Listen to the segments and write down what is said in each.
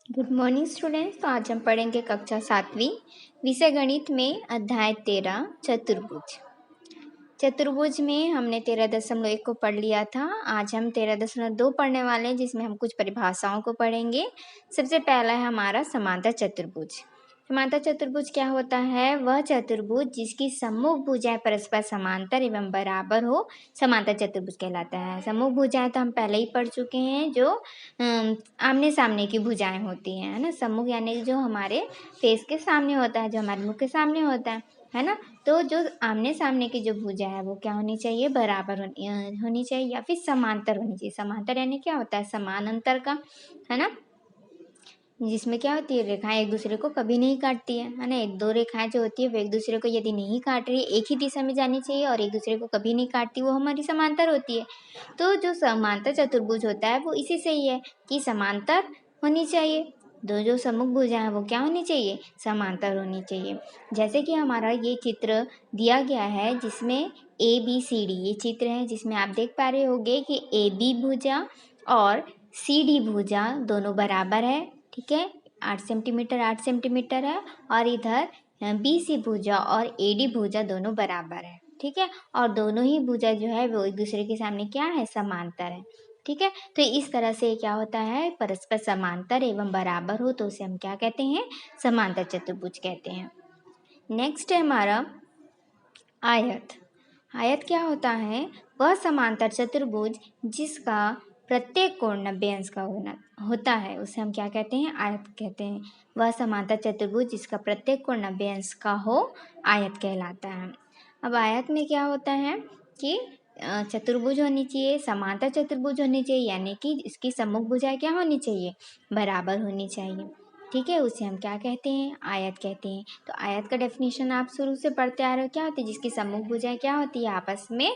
Good morning students. तो आज हम पढ़ेंगे कक्षा 7वीं विषय गणित में अध्याय 13 चतुर्भुज। चतुर्भुज में हमने 13.1 को पढ़ लिया था। आज हम 13.2 पढ़ने वाले हैं, जिसमें हम कुछ परिभाषाओं को पढ़ेंगे। सबसे पहला है हमारा समांतर चतुर्भुज। समांतर चतुर्भुज क्या होता है? वह चतुर्भुज जिसकी सम्मुख भुजाएं परस्पर समांतर एवं बराबर हो, समांतर चतुर्भुज कहलाता है। सम्मुख भुजाएं तो हम पहले ही पढ़ चुके हैं, जो आमने सामने की भुजाएं होती हैं, है ना। सम्मुख यानी जो हमारे फेस के सामने होता है, जो हमारे मुख के सामने होता है ना। तो जो आमने सामने की जो भुजा है वो क्या होनी चाहिए? बराबर होनी चाहिए या फिर समांतर होनी चाहिए। समांतर यानी क्या होता है? समान अंतर का, है ना, जिसमें क्या होती है, रेखाएं एक दूसरे को कभी नहीं काटती है ना। एक दो रेखाएं जो होती है वो एक दूसरे को यदि नहीं काट रही, एक ही दिशा में जानी चाहिए और एक दूसरे को कभी नहीं काटती, वो हमारी समांतर होती है। तो जो समांतर चतुर्भुज होता है वो इसी से ही है कि समांतर होनी चाहिए। दो जो सम्मुख भुजा है वो क्या होनी चाहिए? समांतर होनी चाहिए। जैसे कि हमारा ये चित्र दिया गया है, जिसमें ABCD ये चित्र है, जिसमें आप देख पा रहे होंगे कि AB भुजा और CD भुजा दोनों बराबर है, ठीक है। 8 सेंटीमीटर 8 सेंटीमीटर है, और इधर BC भुजा और AD भुजा दोनों बराबर है, ठीक है। और दोनों ही भुजा जो है वो एक दूसरे के सामने क्या है? समांतर है, ठीक है। तो इस तरह से क्या होता है? परस्पर समांतर एवं बराबर हो तो उसे हम क्या कहते हैं? समांतर चतुर्भुज कहते हैं। नेक्स्ट है हमारा आयत। आयत क्या होता है? वह समांतर चतुर्भुज जिसका प्रत्येक कोण 90 अंश का होता है, उसे हम क्या कहते हैं? आयत कहते हैं। वह समांतर चतुर्भुज जिसका प्रत्येक कोण 90 अंश का हो, आयत कहलाता है। अब आयत में क्या होता है कि चतुर्भुज होनी चाहिए, समांतर चतुर्भुज होनी चाहिए, यानी कि इसकी सम्मुख भुजाएं क्या होनी चाहिए? बराबर होनी चाहिए, ठीक है। उसे हम क्या कहते हैं? आयत कहते हैं। तो आयत का डेफिनेशन आप शुरू से पढ़ते आ रहे हो, क्या होती है? जिसकी सम्मुख भुजाएं क्या होती है? आपस में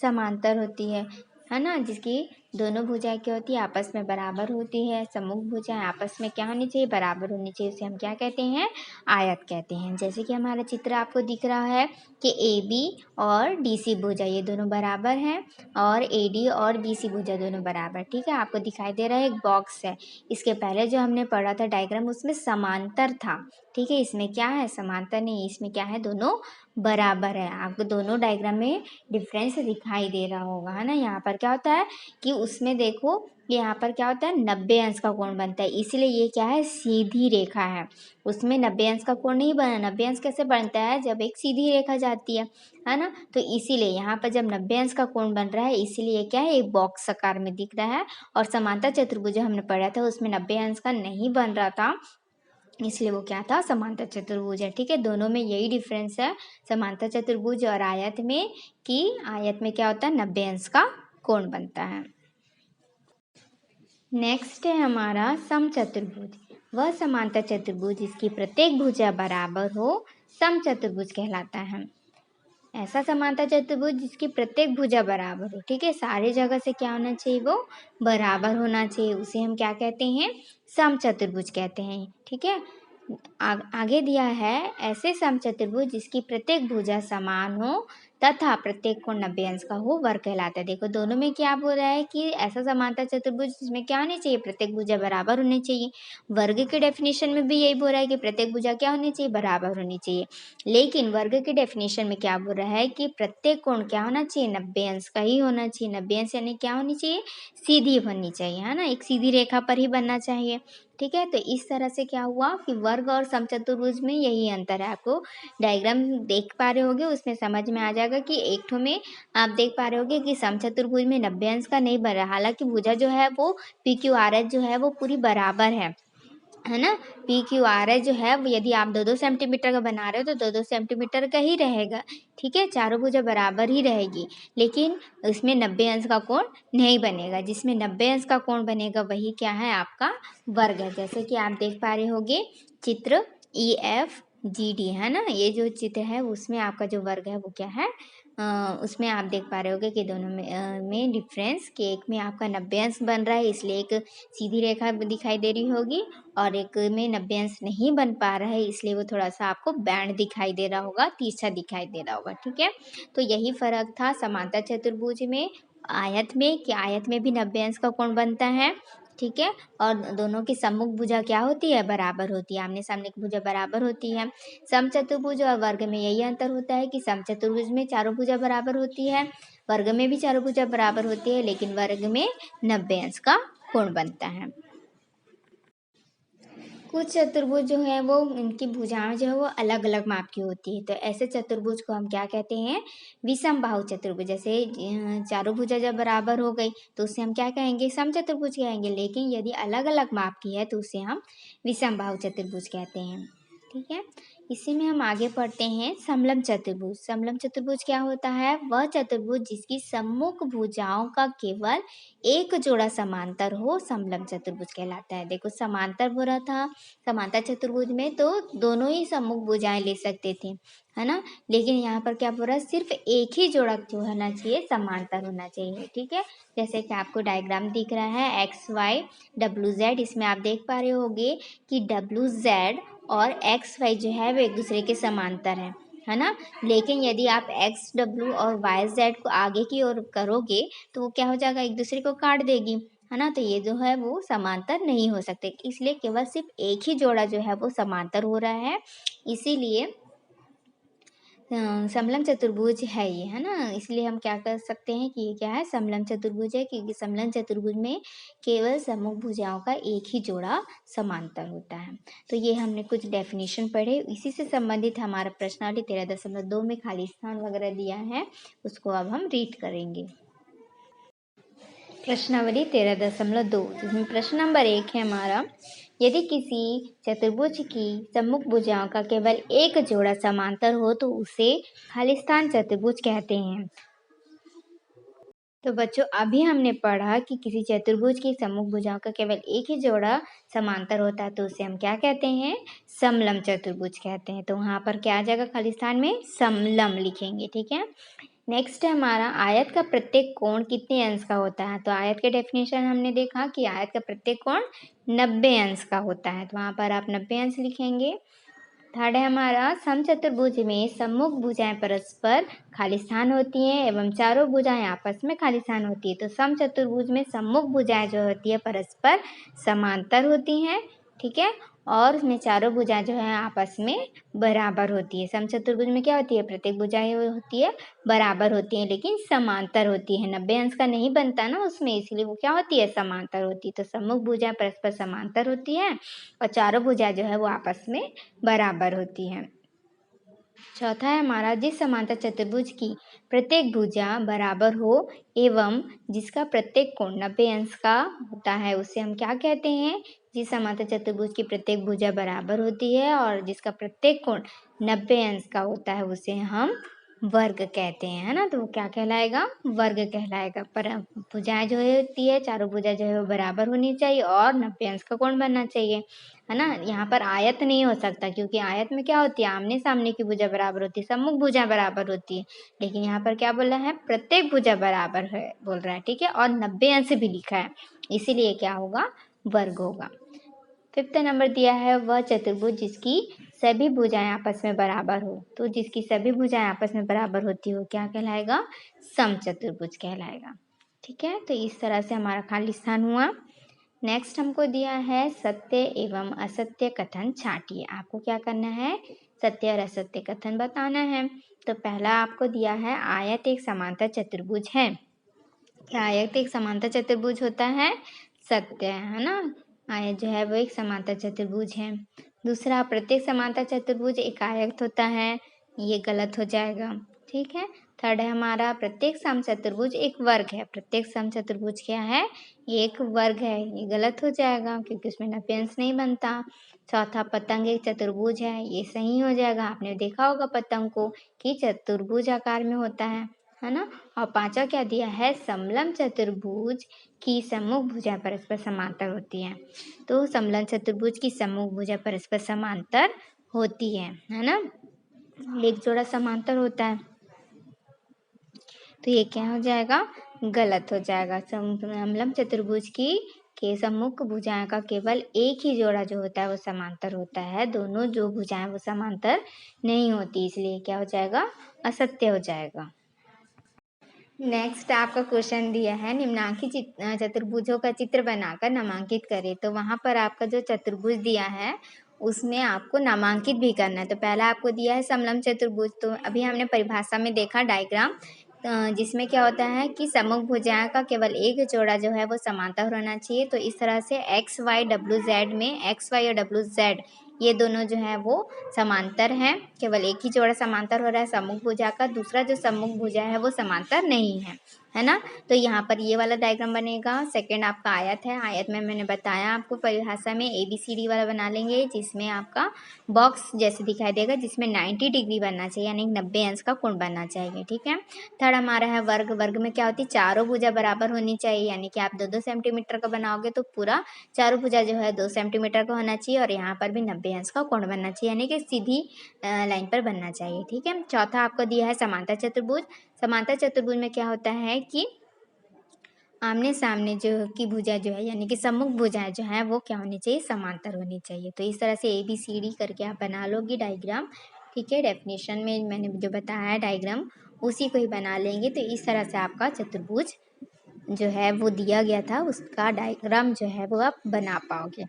समांतर होती है ना। जिसकी दोनों भुजाएं क्या होती है? आपस में बराबर होती है। सम्मुख भुजाएं आपस में क्या होनी चाहिए? बराबर होनी चाहिए। उसे हम क्या कहते हैं? आयत कहते हैं। जैसे कि हमारा चित्र आपको दिख रहा है कि AB और DC भुजा ये दोनों बराबर हैं, और AD और BC भुजा दोनों बराबर, ठीक है। आपको दिखाई दे रहा है एक बॉक्स है। इसके पहले जो हमने पढ़ा था डायग्राम, उसमें समांतर था, ठीक है। इसमें क्या है? समांतर नहीं, इसमें क्या है? दोनों बराबर है। आपको दोनों डायग्राम में डिफरेंस दिखाई दे रहा होगा, है ना। यहाँ पर क्या होता है कि उसमें देखो, यहाँ पर क्या होता है? 90 अंश का कोण बनता है, इसलिए ये क्या है? सीधी रेखा है। उसमें 90 अंश का कोण नहीं बना। 90 अंश कैसे बनता है? जब एक सीधी रेखा जाती है ना। तो इसीलिए यहाँ पर जब 90 अंश का कोण बन रहा है, इसीलिए क्या है? एक बॉक्स आकार में दिख रहा है। और समांतर चतुर्भुज जो हमने पढ़ा था उसमें 90 अंश का नहीं बन रहा था, इसलिए वो क्या था? समांतर चतुर्भुज है, ठीक है। दोनों में यही डिफरेंस है, समांतर चतुर्भुज और आयत में, कि आयत में क्या होता है? 90 अंश का कोण बनता है। नेक्स्ट है हमारा समचतुर्भुज। वह समांतर चतुर्भुज जिसकी प्रत्येक भुजा बराबर हो, समचतुर्भुज कहलाता है। ऐसा समांतर चतुर्भुज जिसकी प्रत्येक भुजा बराबर हो, ठीक है। सारे जगह से क्या होना चाहिए? वो बराबर होना चाहिए। उसे हम क्या कहते हैं? समचतुर्भुज कहते हैं, ठीक है। आगे दिया है, ऐसे समचतुर्भुज जिसकी प्रत्येक भुजा समान हो तथा प्रत्येक कोण 90 अंश का हो, वर्ग कहलाता है। देखो दोनों में क्या बोल रहा है कि ऐसा समांतर चतुर्भुज जिसमें क्या होनी चाहिए? प्रत्येक भुजा बराबर होनी चाहिए। वर्ग के डेफिनेशन में भी यही बोल रहा है कि प्रत्येक भुजा क्या होनी चाहिए? बराबर होनी चाहिए। लेकिन वर्ग के डेफिनेशन में क्या बोल रहा है कि प्रत्येक कोण क्या होना चाहिए? 90 अंश का ही होना चाहिए। 90 अंश यानी क्या होनी चाहिए? सीधी होनी चाहिए, है ना। एक सीधी रेखा पर ही बनना चाहिए, ठीक है। तो इस तरह से क्या हुआ कि वर्ग और समचतुर्भुज में यही अंतर है। आपको डायग्राम देख पा रहे होगे, उसमें समझ में आ जाएगा कि एक ठो में आप देख पा रहे होगे कि समचतुर्भुज में 90 अंश का नहीं बन रहा, हालांकि भुजा जो है वो PQRS जो है वो पूरी बराबर है ना। PQRS जो है वो यदि आप 2-2 सेंटीमीटर का बना रहे हो तो 2-2 सेंटीमीटर का ही रहेगा, ठीक है। चारों भुजा बराबर ही रहेगी, लेकिन उसमें 90 अंश का कोण नहीं बनेगा। जिसमें 90 अंश का कोण बनेगा वही क्या है? आपका वर्ग है। जैसे कि आप देख पा रहे होगे चित्र EFGD, है ना। ये जो चित्र है उसमें आपका जो वर्ग है वो क्या है? उसमें आप देख पा रहे होगे कि दोनों में डिफरेंस, कि एक में आपका 90 अंश बन रहा है, इसलिए एक सीधी रेखा दिखाई दे रही होगी, और एक में 90 अंश नहीं बन पा रहा है, इसलिए वो थोड़ा सा आपको बैंड दिखाई दे रहा होगा, तिरछा दिखाई दे रहा होगा, ठीक है। तो यही फर्क था समांतर चतुर्भुज में आयत में, कि आयत में भी 90 अंश का कोण बनता है, ठीक है। और दोनों की सम्मुख भुजा क्या होती है? बराबर होती है। आमने सामने की भुजा बराबर होती है। समचतुर्भुज और वर्ग में यही अंतर होता है कि समचतुर्भुज में चारों भुजा बराबर होती है, वर्ग में भी चारों भुजा बराबर होती है, लेकिन वर्ग में 90 अंश का कोण बनता है। कुछ चतुर्भुज जो है वो इनकी भुजाएं जो है वो अलग अलग माप की होती है, तो ऐसे चतुर्भुज को हम क्या कहते हैं? विषम बाहु चतुर्भुज। जैसे चारों भुजा जब बराबर हो गई तो उसे हम क्या कहेंगे? समचतुर्भुज कहेंगे। लेकिन यदि अलग अलग माप की है तो उसे हम विषम बाहु चतुर्भुज कहते हैं। ठीक है। इसी में हम आगे पढ़ते हैं समलंब चतुर्भुज। समलंब चतुर्भुज क्या होता है? वह चतुर्भुज जिसकी सम्मुख भुजाओं का केवल एक जोड़ा समांतर हो, समलंब चतुर्भुज कहलाता है। देखो समांतर बोला था, समांतर चतुर्भुज में तो दोनों ही सम्मुख भुजाएं ले सकते थे, है ना। लेकिन यहाँ पर क्या बोल रहा है? सिर्फ एक ही जोड़ा जो होना चाहिए, समांतर होना चाहिए। ठीक है। जैसे कि आपको डायग्राम दिख रहा है XY WZ, इसमें आप देख पा रहे होगे कि WZ और XY जो है वो एक दूसरे के समांतर है ना। लेकिन यदि आप XW और YZ को आगे की ओर करोगे तो वो क्या हो जाएगा? एक दूसरे को काट देगी, है ना। तो ये जो है वो समांतर नहीं हो सकते, इसलिए केवल सिर्फ एक ही जोड़ा जो है वो समांतर हो रहा है। इसीलिए समलंब चतुर्भुज है ये, है ना। इसलिए हम क्या कर सकते हैं कि ये क्या है? समलंब चतुर्भुज है, क्योंकि समलंब चतुर्भुज में केवल सम्मुख भुजाओं का एक ही जोड़ा समांतर होता है। तो ये हमने कुछ डेफिनेशन पढ़े। इसी से संबंधित हमारा प्रश्नावली 13.2 में खाली स्थान वगैरह दिया है, उसको अब हम रीड करेंगे। प्रश्नावली 13.2, जिसमें प्रश्न नंबर 1 है हमारा, यदि किसी चतुर्भुज की सम्मुख भुजाओं का केवल एक जोड़ा समांतर हो तो उसे खालिस्तान चतुर्भुज कहते हैं। तो बच्चों अभी हमने पढ़ा कि किसी चतुर्भुज की सम्मुख भुजाओं का केवल एक ही जोड़ा समांतर होता है तो उसे हम क्या कहते हैं? समलंब चतुर्भुज कहते हैं। तो वहाँ पर क्या आ जाएगा? खालिस्तान में समलंब लिखेंगे। ठीक है। नेक्स्ट है हमारा, आयत का प्रत्येक कोण कितने अंश का होता है? तो आयत के डेफिनेशन हमने देखा कि आयत का प्रत्येक कोण 90 अंश का होता है, तो वहाँ पर आप 90 अंश लिखेंगे। थर्ड है हमारा, समचतुर्भुज में सम्मुख भुजाएं परस्पर खाली स्थान होती हैं एवं चारों भुजाएं आपस में खाली स्थान होती है। तो समचतुर्भुज में सम्मुख भुजाएं जो होती है परस्पर समांतर होती हैं, ठीक है। और उसमें चारों भुजाएं जो है आपस में बराबर होती है। समचतुर्भुज में क्या होती है? प्रत्येक भुजाएं होती है बराबर होती है, लेकिन समांतर होती है। 90 अंश का नहीं बनता ना उसमें, इसलिए वो क्या होती है? समांतर होती है। तो सम्मुख भुजाएं परस्पर समांतर होती है और चारों भुजाएं जो है वो आपस में बराबर होती है। चौथा है हमारा, जिस समांतर चतुर्भुज की प्रत्येक भुजा बराबर हो एवं जिसका प्रत्येक कोण 90 अंश का होता है उसे हम क्या कहते हैं? जिस समांतर चतुर्भुज की प्रत्येक भुजा बराबर होती है और जिसका प्रत्येक कोण 90 अंश का होता है उसे हम वर्ग कहते हैं, है ना। तो वो क्या कहलाएगा? वर्ग कहलाएगा। पर भुजाएं जो होती है, चारों भुजा जो है वो बराबर होनी चाहिए और 90 अंश का कोण बनना चाहिए, है ना। यहाँ पर आयत नहीं हो सकता, क्योंकि आयत में क्या होती है? आमने सामने की भुजा बराबर होती है, सम्मुख भुजा बराबर होती है। लेकिन यहाँ पर क्या बोल रहा है? प्रत्येक भुजा बराबर है बोल रहा है, ठीक है। और 90 अंश भी लिखा है, इसीलिए क्या होगा? वर्ग होगा। फिफ्थ नंबर दिया है, वह चतुर्भुज जिसकी सभी भुजाएं आपस में बराबर हो। तो जिसकी सभी भुजाएं आपस में बराबर होती हो क्या कहलाएगा? समचतुर्भुज कहलाएगा। ठीक है। तो इस तरह से हमारा खाली स्थान हुआ। नेक्स्ट हमको दिया है सत्य एवं असत्य कथन छांटिए। आपको क्या करना है? सत्य और असत्य कथन बताना है। तो पहला आपको दिया है, आयत एक समांतर चतुर्भुज है। क्या आयत एक समांतर चतुर्भुज होता है? सत्य है ना। आयत जो है वो एक समांतर चतुर्भुज है। दूसरा, प्रत्येक समांतर चतुर्भुज एक आयत होता है, ये गलत हो जाएगा। ठीक है। थर्ड है हमारा, प्रत्येक समचतुर्भुज एक वर्ग है। प्रत्येक समचतुर्भुज क्या है? एक वर्ग है, ये गलत हो जाएगा क्योंकि उसमें नपेंस नहीं बनता। चौथा, पतंग एक चतुर्भुज है, ये सही हो जाएगा। आपने देखा होगा पतंग को कि चतुर्भुज आकार में होता है ना। और पांचवा क्या दिया है? समलंब चतुर्भुज की सम्मुख भुजा परस्पर समांतर होती है। तो समलंब चतुर्भुज की सम्मुख भुजा परस्पर समांतर होती है ना। एक जोड़ा समांतर होता है, तो ये क्या हो जाएगा? गलत हो जाएगा। समलंब चतुर्भुज की के सम्मुख भुजाएं का केवल एक ही जोड़ा जो होता है वो समांतर होता है, दोनों जो भुजाएं वो समांतर नहीं होती, इसलिए क्या हो जाएगा? असत्य हो जाएगा। नेक्स्ट आपका क्वेश्चन दिया है निम्नांकित चतुर्भुजों का चित्र बनाकर नामांकित करें। तो वहाँ पर आपका जो चतुर्भुज दिया है उसमें आपको नामांकित भी करना है। तो पहला आपको दिया है समलंब चतुर्भुज। तो अभी हमने परिभाषा में देखा डायग्राम, जिसमें क्या होता है कि सममुख भुजाएं का केवल एक जोड़ा जो है वो समांतर होना चाहिए। तो इस तरह से एक्स वाई डब्ल्यू जेड में एक्स वाई और डब्ल्यू जेड ये दोनों जो है वो समांतर हैं, केवल एक ही जोड़ा समांतर हो रहा है सम्मुख भुजा का, दूसरा जो सम्मुख भुजा है वो समांतर नहीं है ना। तो यहाँ पर ये वाला डायग्राम बनेगा। सेकंड आपका आयत है, आयत में मैंने बताया आपको परिभाषा में ABCD वाला बना लेंगे, जिसमें आपका बॉक्स जैसे दिखाई देगा, जिसमें 90 डिग्री बनना चाहिए, यानी 90 अंश का कोण बनना चाहिए। ठीक है। थर्ड हमारा है वर्ग। वर्ग में क्या होती है, चारों भुजा बराबर होनी चाहिए, यानी कि आप 2-2 सेंटीमीटर का बनाओगे तो पूरा चारों भुजा जो है 2 सेंटीमीटर का होना चाहिए, और यहाँ पर भी 90 अंश का कोण बनना चाहिए, यानी कि सीधी लाइन पर बनना चाहिए। ठीक है। चौथा आपको दिया है समांतर चतुर्भुज। समांतर चतुर्भुज में क्या होता है कि आमने सामने जो की भुजा जो है, यानी कि सम्मुख भुजाएं जो है वो क्या होनी चाहिए, समांतर होनी चाहिए। तो इस तरह से ABCD करके आप बना लोगे डायग्राम। ठीक है। डेफिनेशन में मैंने जो बताया है डायग्राम उसी को ही बना लेंगे। तो इस तरह से आपका चतुर्भुज जो है वो दिया गया था उसका डायग्राम जो है वो आप बना पाओगे।